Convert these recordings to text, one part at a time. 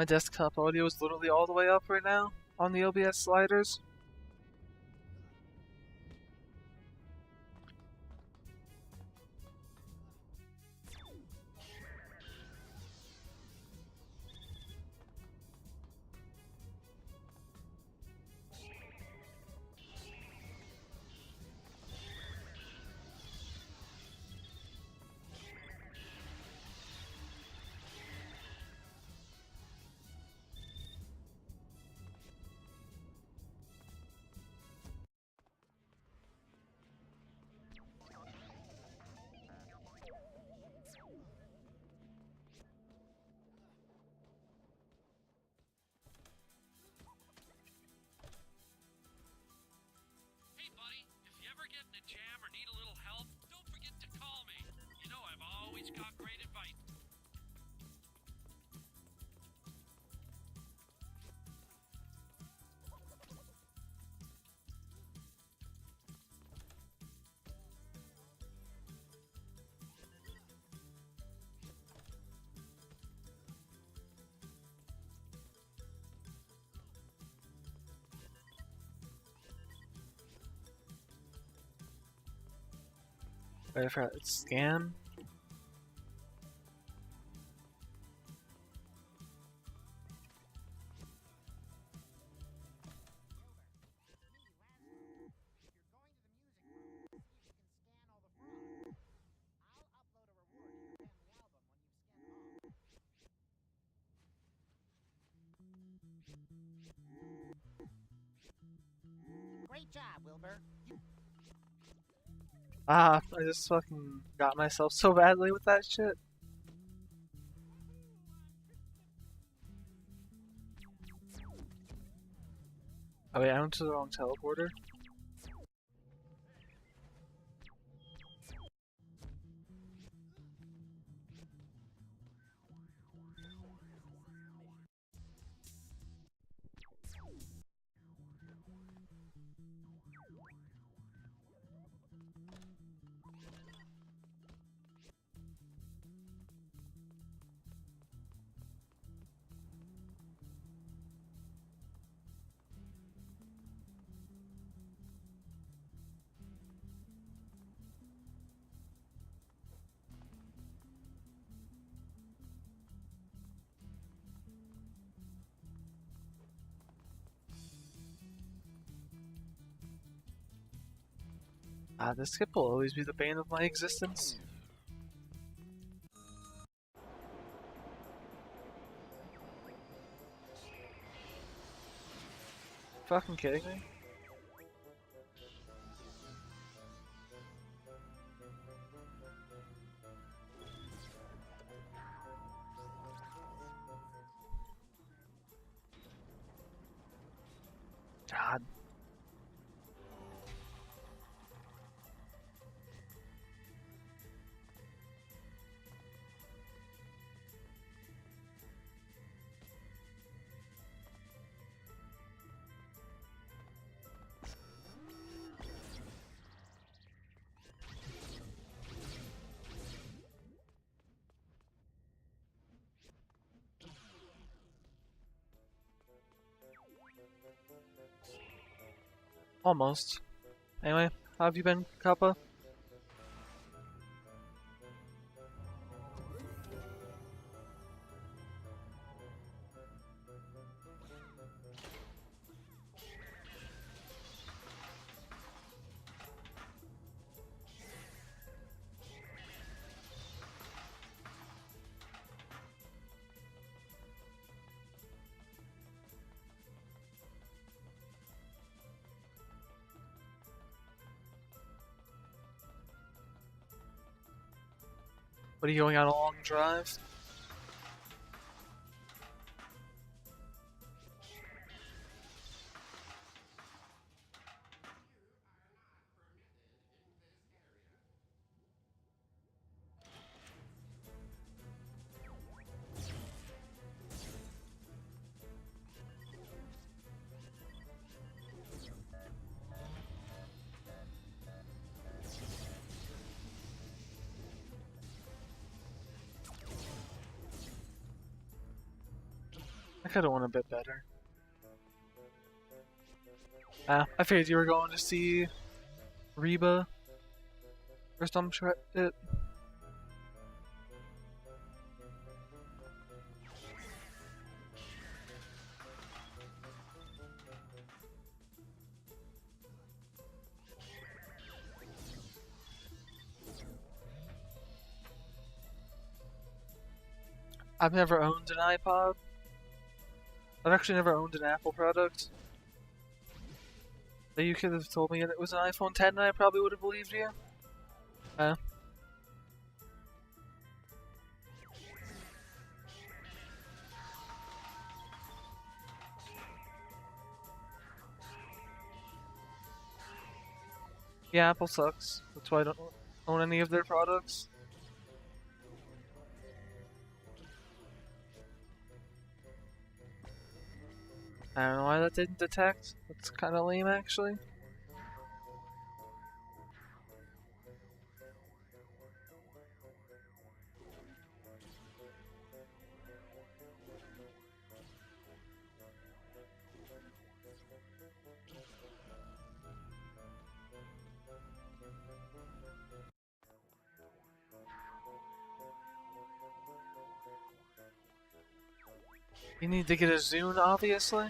My desktop audio is literally all the way up right now on the OBS sliders. Wait for it. Scan. Great job, Wilbur. Ah, I just fucking got myself so badly with that shit. Oh wait, I went to the wrong teleporter. Ah, this skip will always be the bane of my existence. Fucking kidding me? God. Almost. Anyway, how have you been, Kappa? What are you going on a long drive? could have won a bit better. I figured you were going to see Reba or some shit. I've never owned an iPod. I've actually never owned an Apple product. So you could have told me it was an iPhone 10 and I probably would have believed you. Yeah, Apple sucks. That's why I don't own any of their products. I don't know why that didn't detect. That's kind of lame, actually. You need to get a Zune, obviously.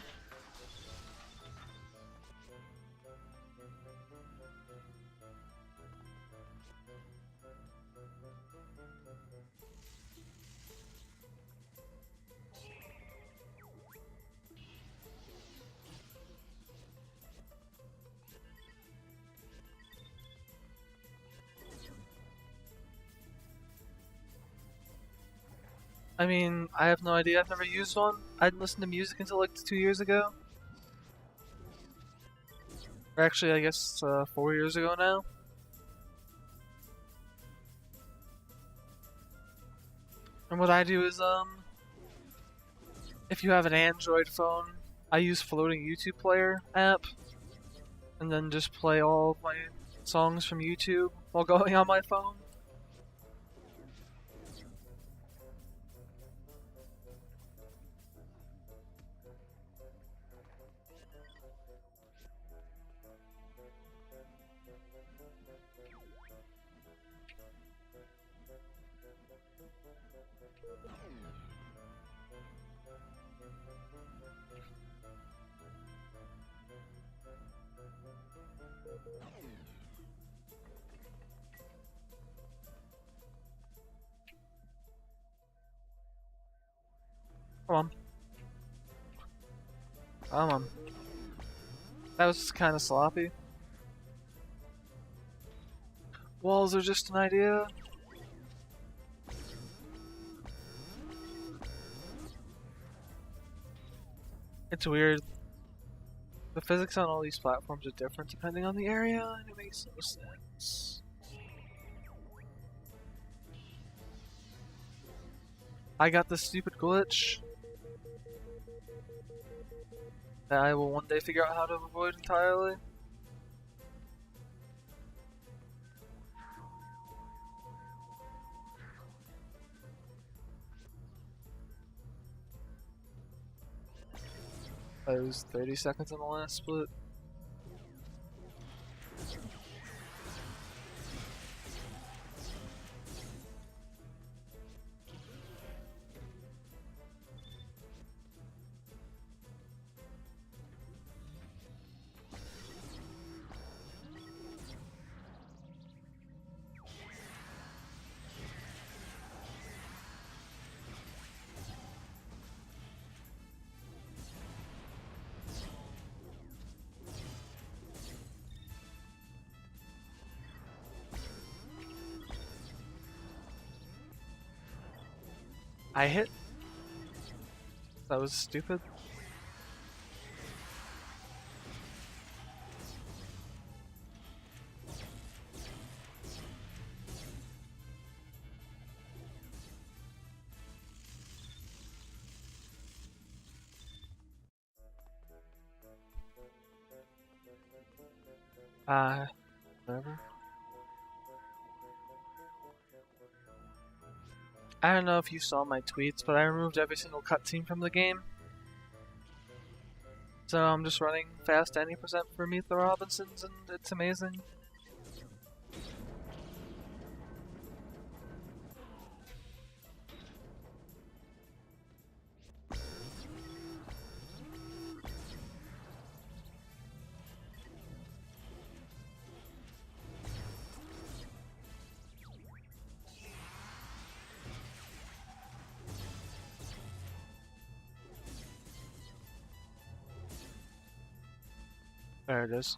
I mean, I have no idea. I've never used one. I didn't listen to music until like 2 years ago. Or actually, I guess 4 years ago now. And what I do is, if you have an Android phone, I use floating YouTube player app. And then just play all of my songs from YouTube while going on my phone. Come on. Come on. That was kind of sloppy. Walls are just an idea. It's weird. The physics on all these platforms are different depending on the area, and it makes no sense. I got this stupid glitch that I will one day figure out how to avoid entirely. I was 30 seconds on the last split. I hit. That was stupid. Whatever. I don't know if you saw my tweets, but I removed every single cutscene from the game. So I'm just running fast 90% for Meet the Robinsons, and it's amazing. There it is.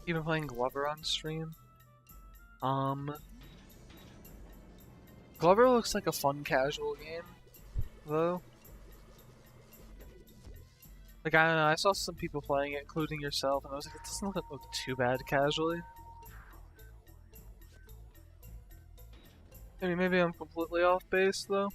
You been playing Glover on stream? Glover looks like a fun casual game, though. Like, I don't know, I saw some people playing it, including yourself, and I was like, it doesn't look too bad casually. I mean, maybe I'm completely off base, though.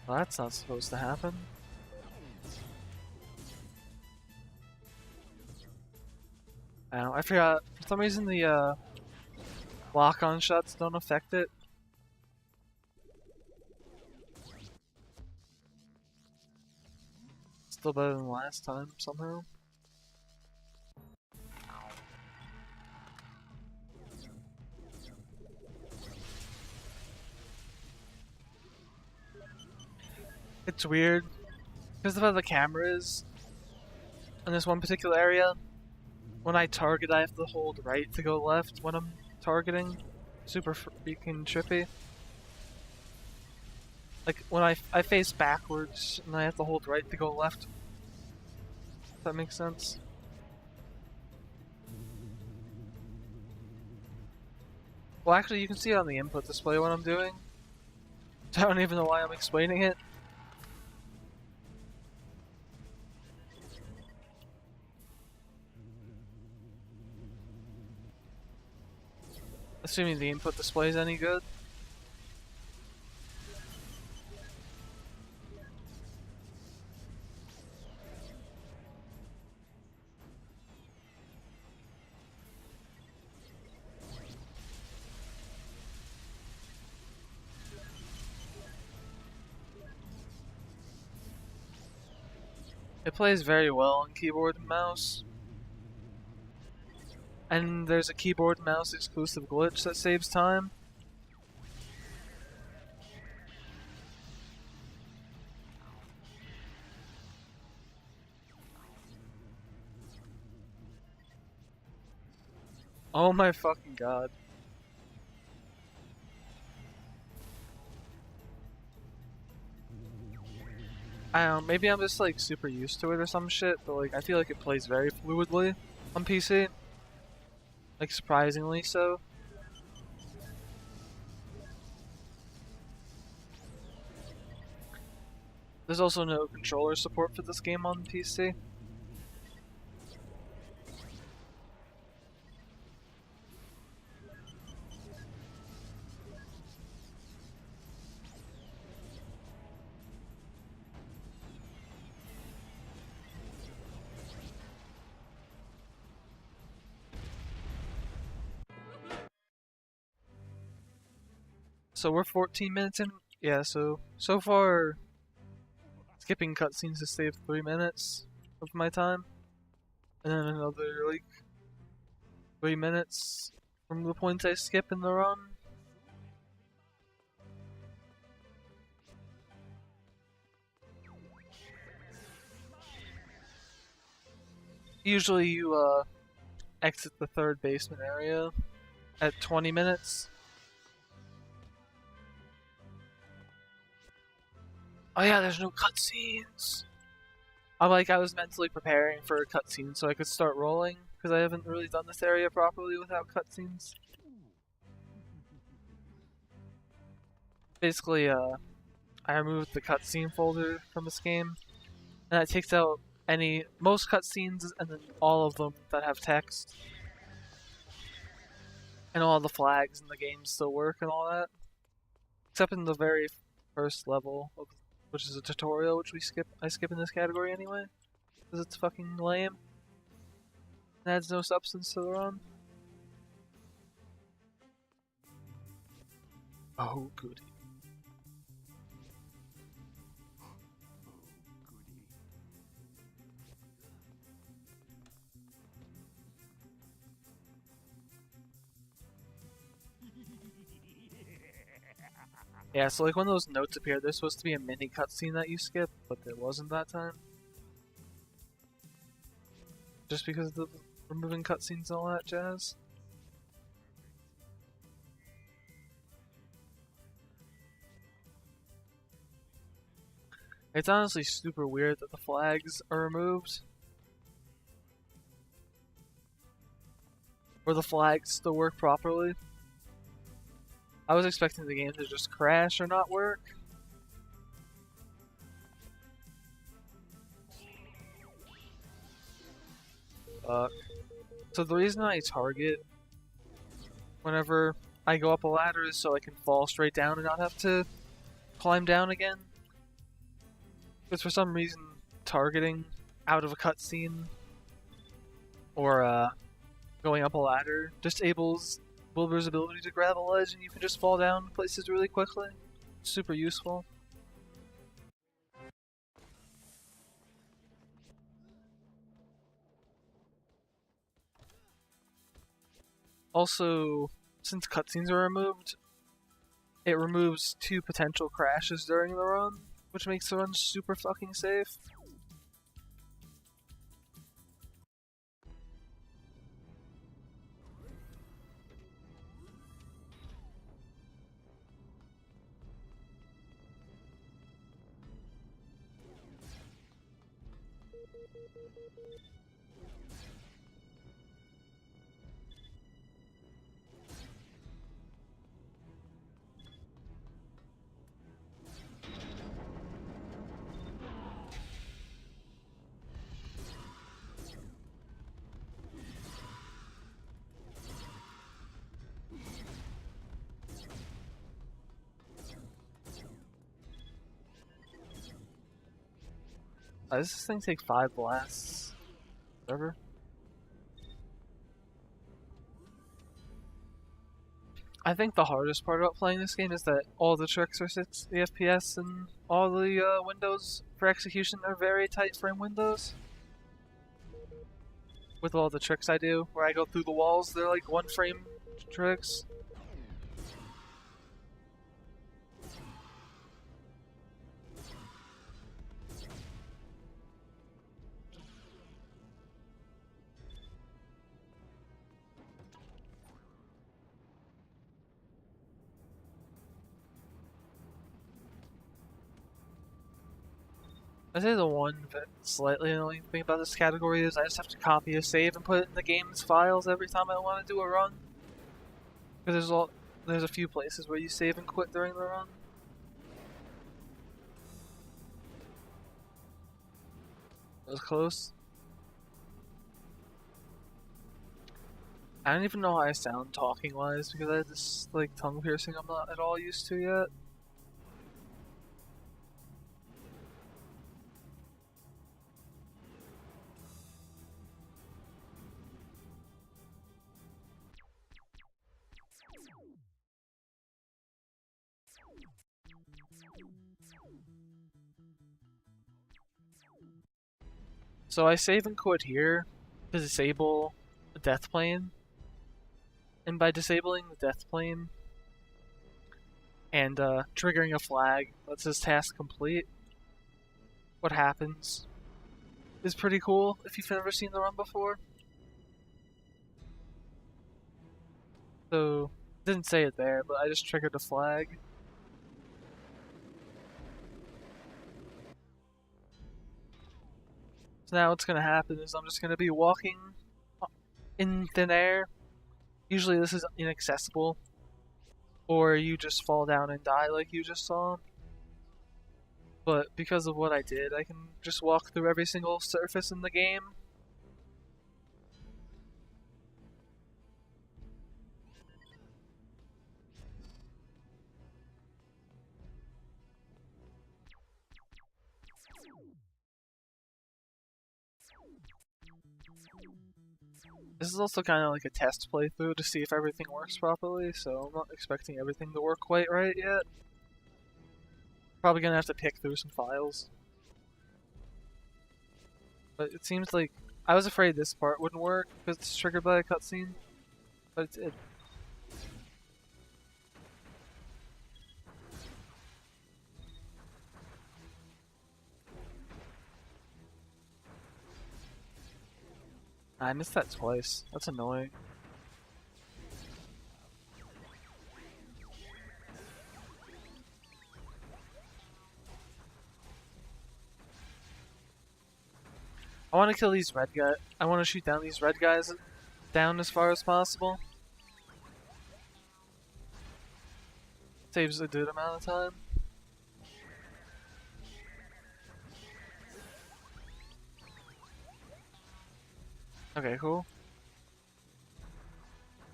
Well, that's not supposed to happen. I forgot. For some reason, the lock-on shots don't affect it. Still better than last time, somehow. It's weird, because of how the camera is in this one particular area. When I target, I have to hold right to go left when I'm targeting. Super freaking trippy. Like, when I face backwards, and I have to hold right to go left. If that makes sense. Well, actually, you can see it on the input display what I'm doing. I don't even know why I'm explaining it. Assuming the input display is any good. It plays very well on keyboard and mouse. And there's a keyboard and mouse exclusive glitch that saves time. Oh my fucking god. I don't know, maybe I'm just like super used to it or some shit, but like I feel like it plays very fluidly on PC. Like surprisingly so. There's also no controller support for this game on PC. So we're 14 minutes in. Yeah, so far, skipping cutscenes has saved 3 minutes of my time. And then another, like, 3 minutes from the point I skip in the run. Usually you, exit the third basement area at 20 minutes. Oh yeah, there's no cutscenes. I was mentally preparing for a cutscene so I could start rolling, because I haven't really done this area properly without cutscenes. basically, I removed the cutscene folder from this game, and that takes out most cutscenes and then all of them that have text, and all the flags in the game still work and all that, except in the very first level, which is a tutorial, which I skip in this category anyway, because it's fucking lame. It adds no substance to the run. Oh, goody. Yeah, so like when those notes appear, there's supposed to be a mini cutscene that you skip, but there wasn't that time. Just because of the removing cutscenes and all that jazz. It's honestly super weird that the flags are removed. Or the flags still work properly. I was expecting the game to just crash or not work. So the reason I target whenever I go up a ladder is so I can fall straight down and not have to climb down again. Because for some reason, targeting out of a cutscene or going up a ladder disables Wilbur's ability to grab a ledge and you can just fall down places really quickly. Super useful. Also, since cutscenes are removed, it removes 2 potential crashes during the run, which makes the run super fucking safe. Does this thing take 5 blasts? Whatever. I think the hardest part about playing this game is that all the tricks are 60 FPS and all the windows for execution are very tight frame windows. With all the tricks I do, where I go through the walls, they're like 1 frame tricks. I'd say the one slightly annoying thing about this category is I just have to copy a save and put it in the game's files every time I want to do a run. Because there's a few places where you save and quit during the run. That was close. I don't even know how I sound talking wise because I had this like tongue piercing I'm not at all used to yet. So I save and quit here to disable the death plane. And by disabling the death plane and triggering a flag that says task complete, what happens is pretty cool if you've never seen the run before. So, didn't say it there, but I just triggered a flag. So now what's gonna happen is I'm just gonna be walking in thin air. Usually this is inaccessible or you just fall down and die like you just saw. But because of what I did, I can just walk through every single surface in the game. This is also kind of like a test playthrough to see if everything works properly, so I'm not expecting everything to work quite right yet. Probably gonna have to pick through some files. But it seems like I was afraid this part wouldn't work because it's triggered by a cutscene, but it did. I missed that twice. That's annoying. I want to kill these red guys. I want to shoot down these red guys down as far as possible. Saves a good amount of time. Okay, cool.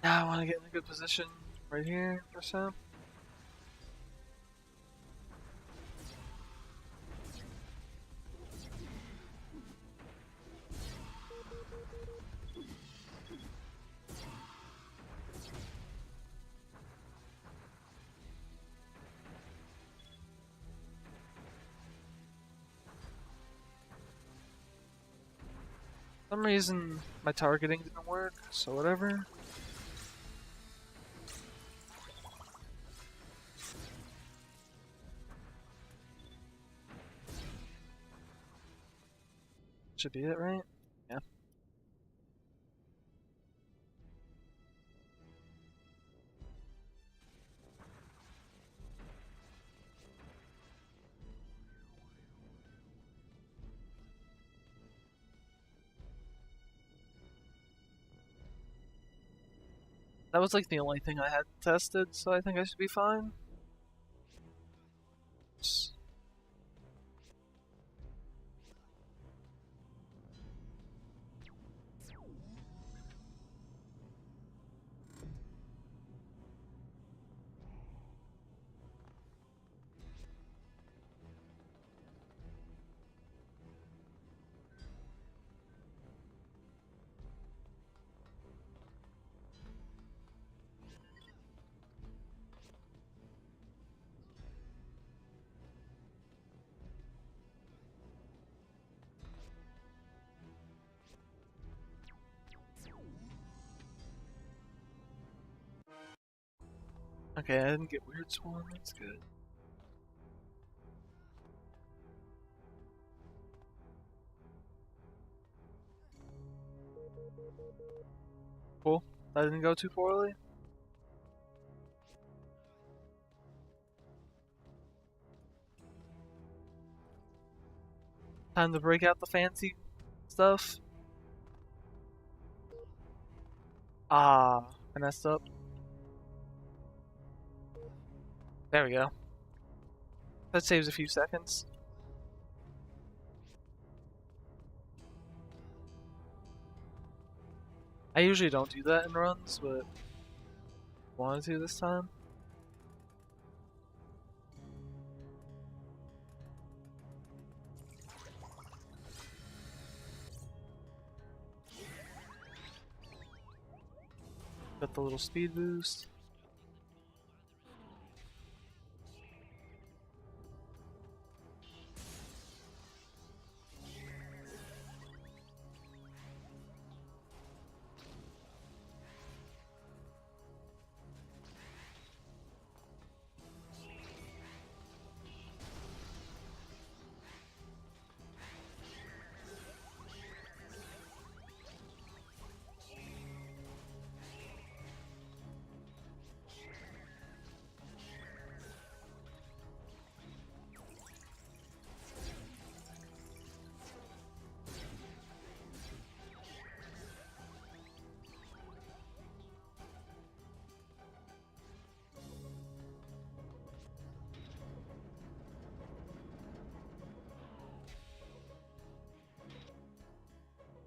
Now I want to get in a good position right here or so. For some reason, my targeting didn't work, so whatever. Should be it, right? Yeah. That was like the only thing I had tested, so I think I should be fine. Okay, I didn't get weird swarm, that's good. Cool. That didn't go too poorly. Time to break out the fancy stuff. Ah, I messed up. There we go. That saves a few seconds. I usually don't do that in runs, but wanted to this time. Got the little speed boost.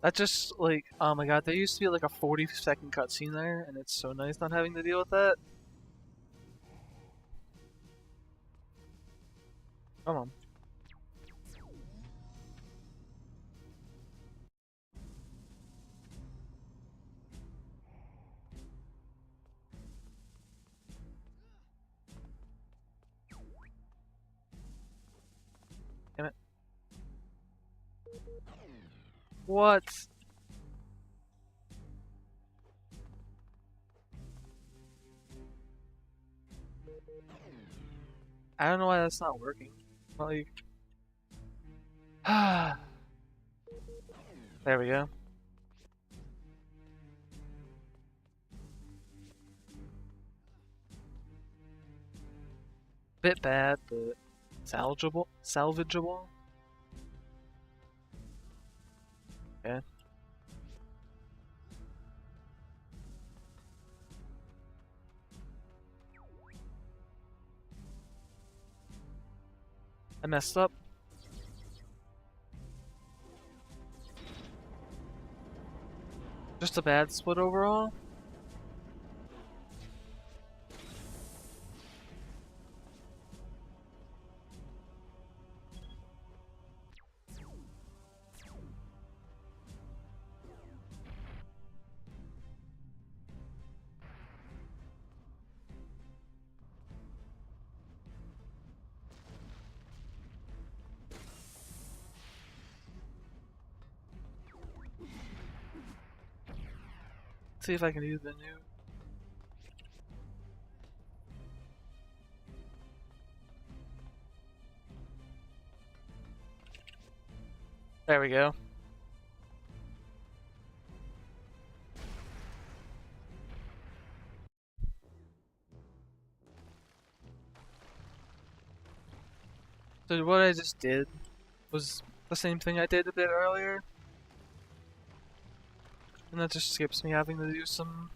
That just like, oh my god, there used to be like a 40-second cutscene there, and it's so nice not having to deal with that. Come on. Damn it. What? I don't know why that's not working. Like, there we go. Bit bad, but salvageable. Salvageable. Okay. I messed up. Just a bad split overall. Let's see if I can use the new. There we go. So what I just did was the same thing I did a bit earlier. And that just skips me having to do some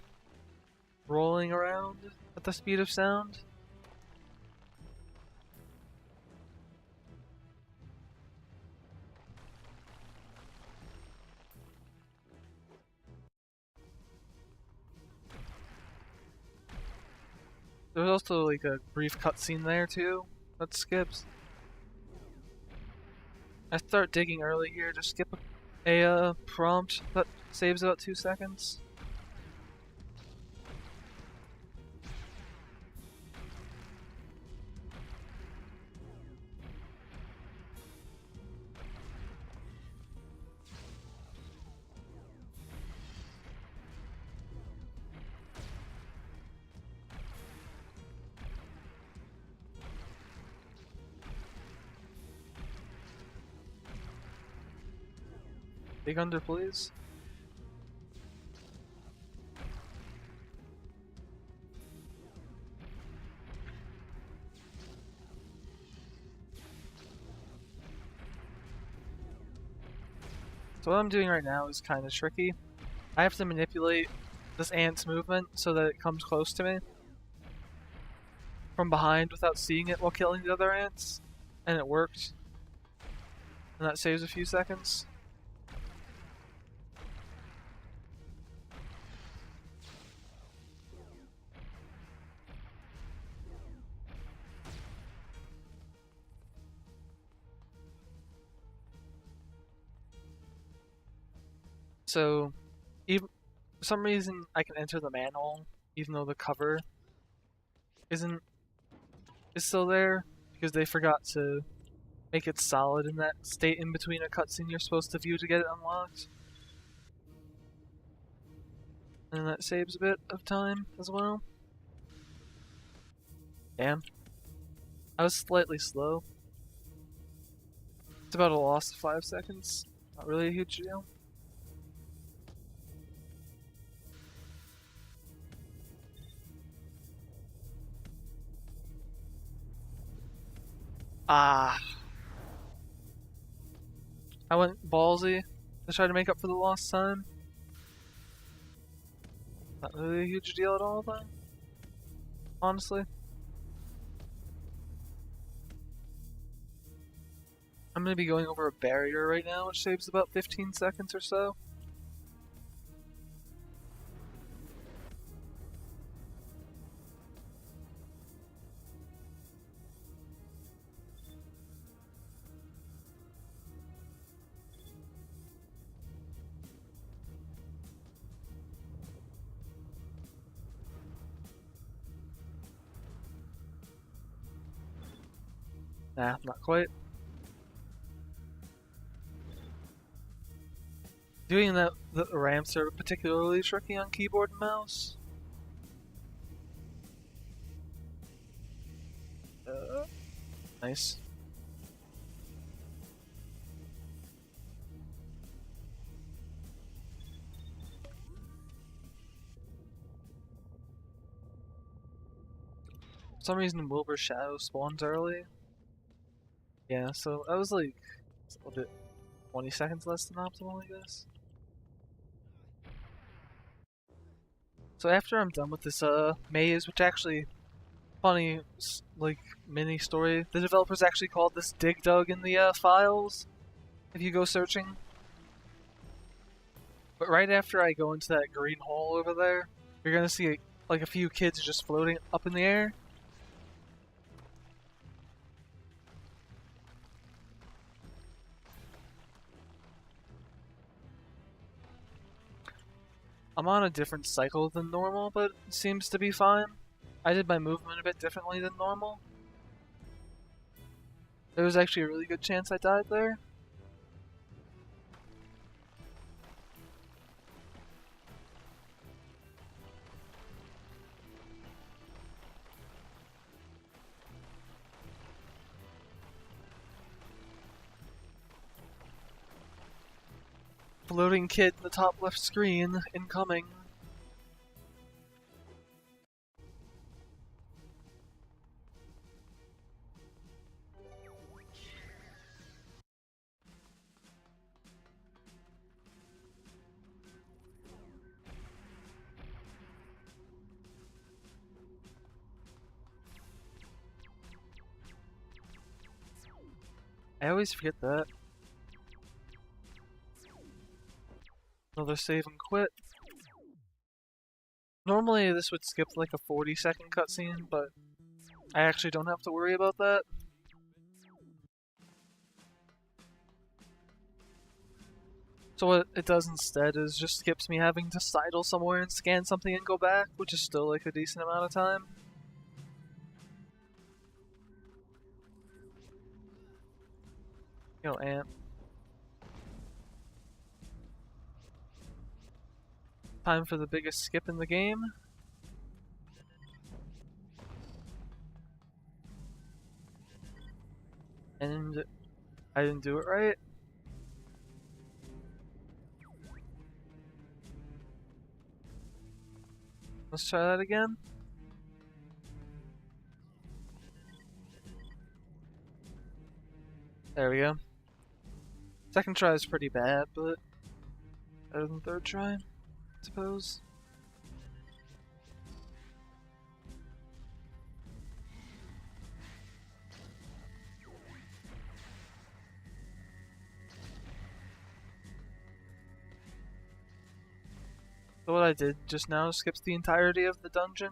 rolling around at the speed of sound. There's also like a brief cutscene there too that skips. I start digging early here, just skip a prompt that saves about 2 seconds. Dig under, please. So what I'm doing right now is kind of tricky. I have to manipulate this ant's movement so that it comes close to me from behind without seeing it while killing the other ants, and it worked. And that saves a few seconds. So, even for some reason, I can enter the manhole even though the cover is still there because they forgot to make it solid in that state in between a cutscene you're supposed to view to get it unlocked. And that saves a bit of time as well. Damn. I was slightly slow. It's about a loss of 5 seconds. Not really a huge deal. Ah. I went ballsy to try to make up for the lost time. Not really a huge deal at all, though. Honestly. I'm gonna be going over a barrier right now, which saves about 15 seconds or so. Nah, not quite. Doing that, the ramps are particularly tricky on keyboard and mouse. Nice. For some reason, Wilbur's shadow spawns early. Yeah, so I was like, what it, 20 seconds less than optimal, I guess. So after I'm done with this maze, which actually funny like mini story, the developers actually called this Dig Dug in the files. If you go searching. But right after I go into that green hole over there, you're gonna see like a few kids just floating up in the air. I'm on a different cycle than normal, but it seems to be fine. I did my movement a bit differently than normal. There was actually a really good chance I died there. Floating kid in the top left screen, incoming. I always forget that. Another save and quit. Normally this would skip like a 40-second cutscene, but I actually don't have to worry about that. So what it does instead is just skips me having to sidle somewhere and scan something and go back, which is still like a decent amount of time. You know, ant. Time for the biggest skip in the game. And I didn't do it right. Let's try that again. There we go. Second try is pretty bad, but better than third try, I suppose. So what I did just now skips the entirety of the dungeon.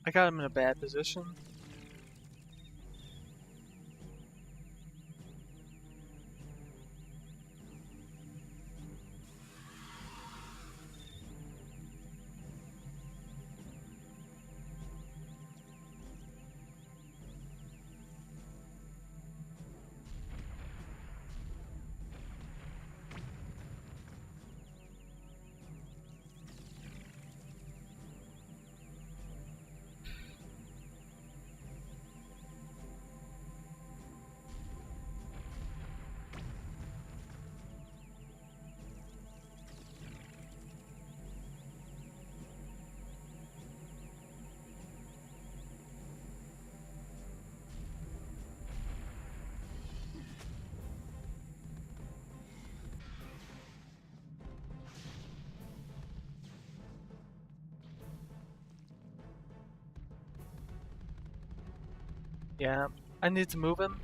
I got him in a bad position. Yeah, I need to move him.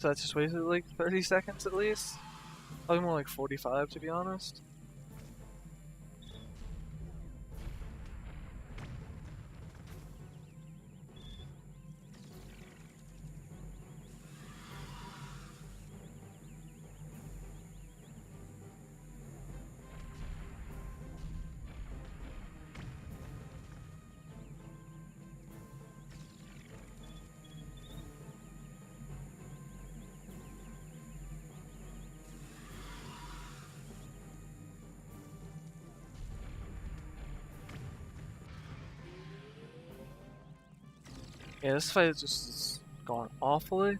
So that just wasted like 30 seconds at least. Probably more like 45 to be honest. Yeah, this fight just is going awfully.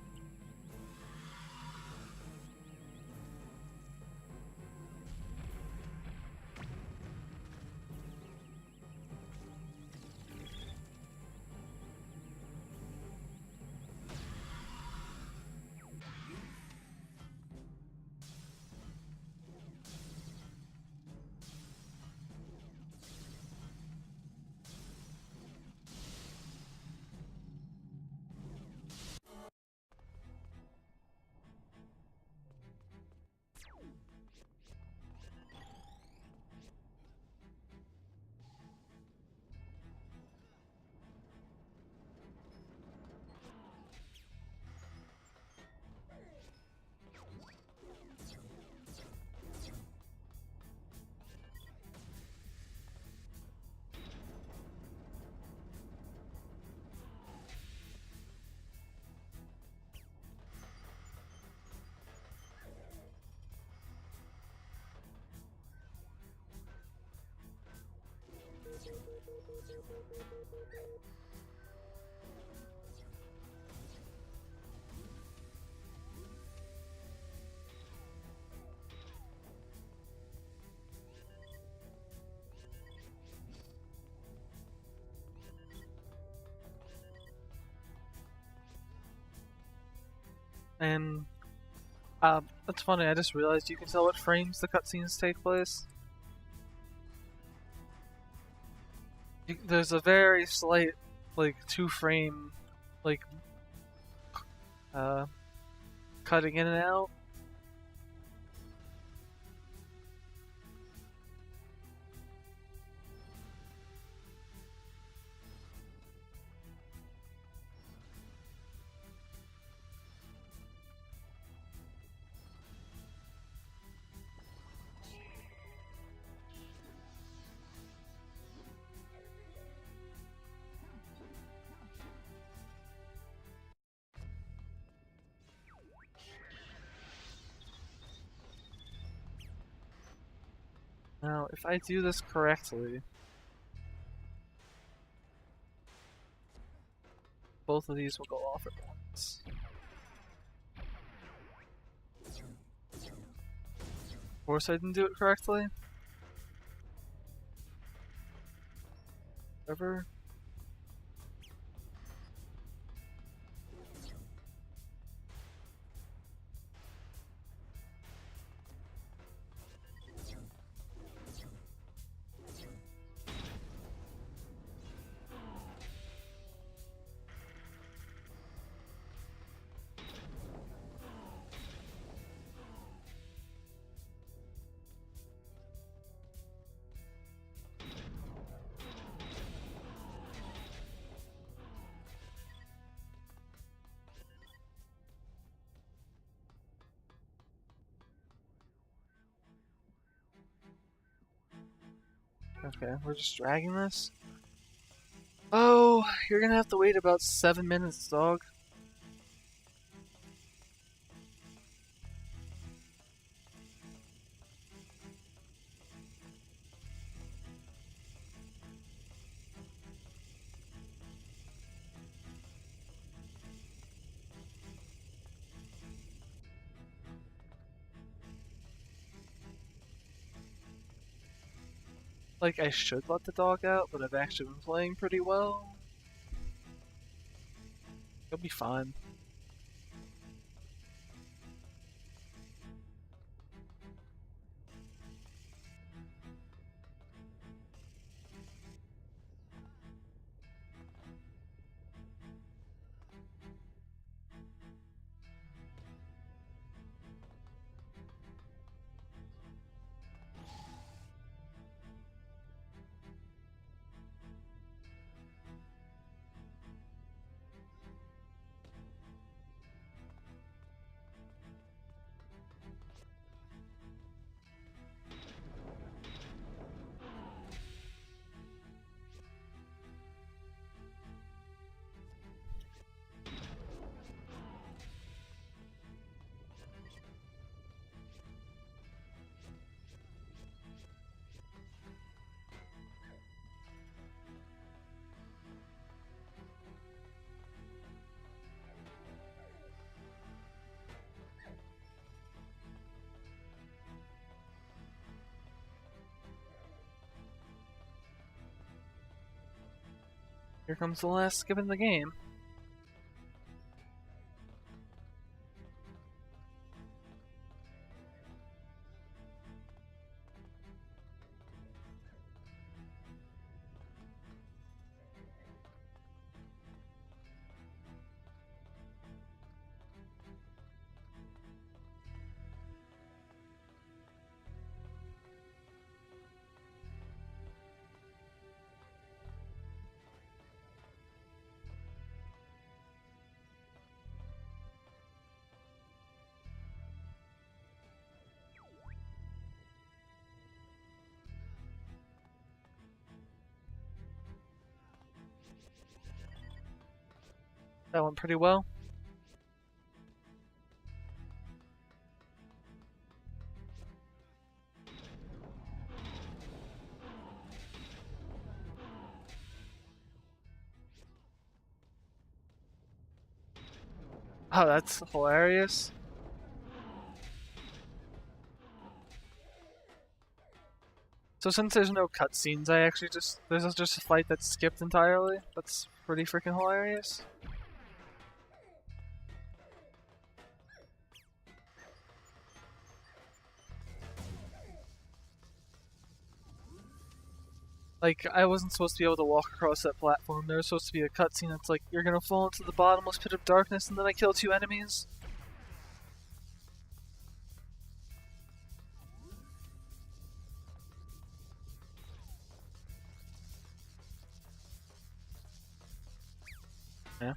And that's funny, I just realized you can tell what frames the cutscenes take place. There's a very slight, like, 2-frame, like, cutting in and out. Now, if I do this correctly, both of these will go off at once. Of course I didn't do it correctly. Whatever. Okay, we're just dragging this. Oh, you're gonna have to wait about 7 minutes, dog. Like, I should let the dog out, but I've actually been playing pretty well. He'll be fine. Here comes the last skip in the game. That went pretty well. Oh, that's hilarious. So since there's no cutscenes, I actually there's just a fight that's skipped entirely. That's pretty freaking hilarious. Like, I wasn't supposed to be able to walk across that platform. There was supposed to be a cutscene that's like, you're gonna fall into the bottomless pit of darkness, and then I kill 2 enemies. Yeah.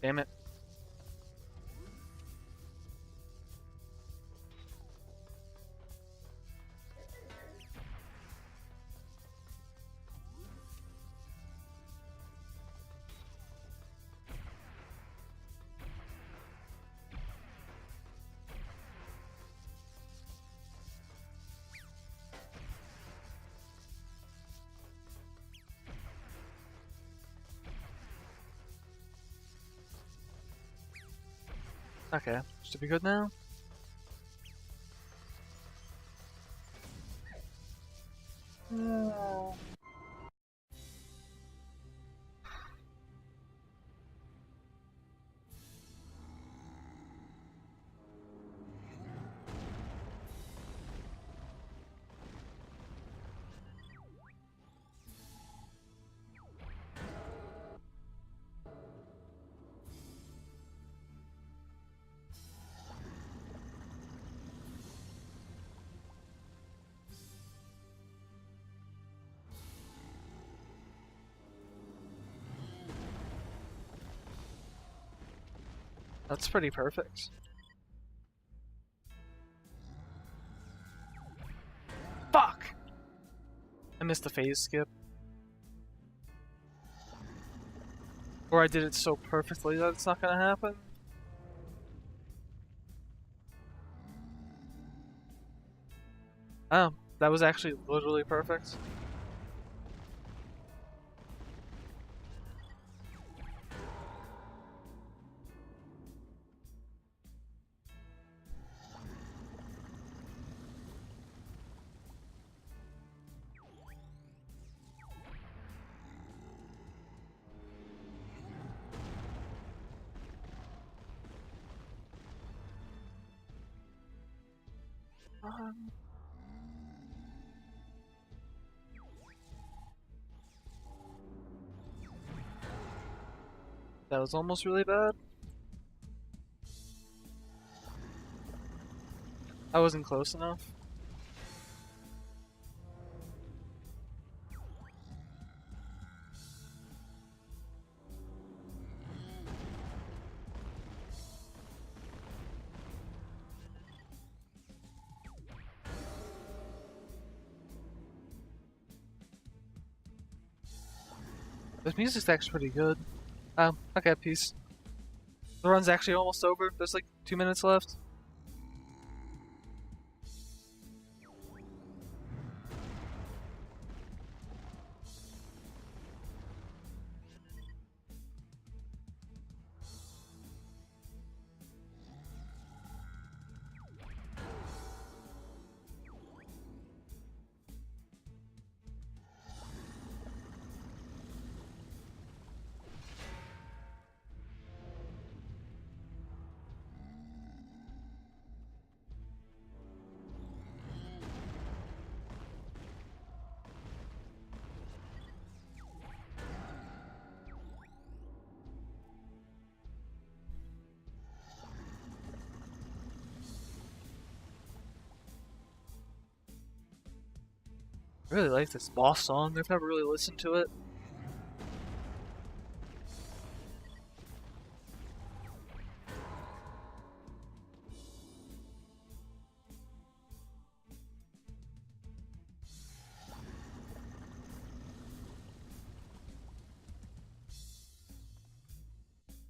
Damn it. Okay, should be good now. No. That's pretty perfect. Fuck! I missed the phase skip. Or I did it so perfectly that it's not gonna happen. Oh, that was actually literally perfect. Um, that was almost really bad. I wasn't close enough. This music's actually pretty good. Oh, okay, peace. The run's actually almost over. There's like 2 minutes left. I really like this boss song. I've never really listened to it.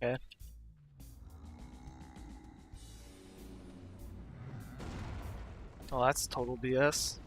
Okay. Oh, that's total BS.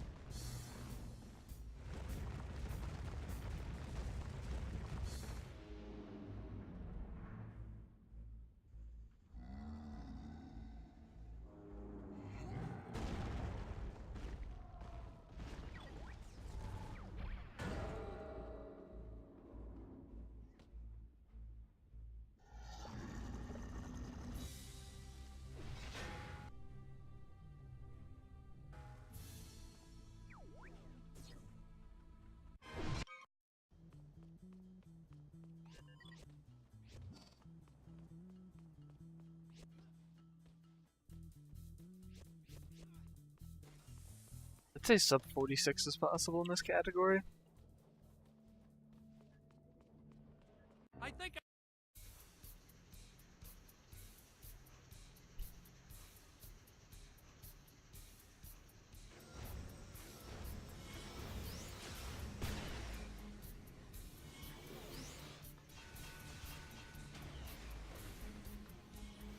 I'd say sub 46 is possible in this category. I think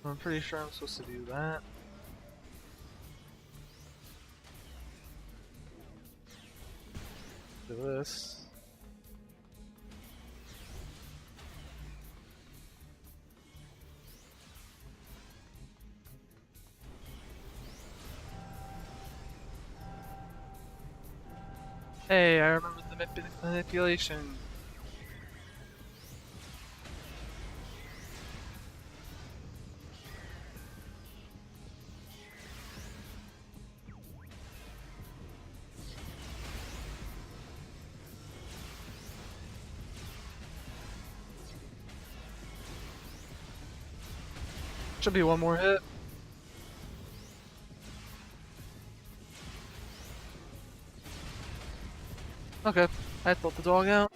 I'm pretty sure I'm supposed to do that. Do this. Hey, I remember the manipulation. Should be one more hit. Okay, I thought the dog out.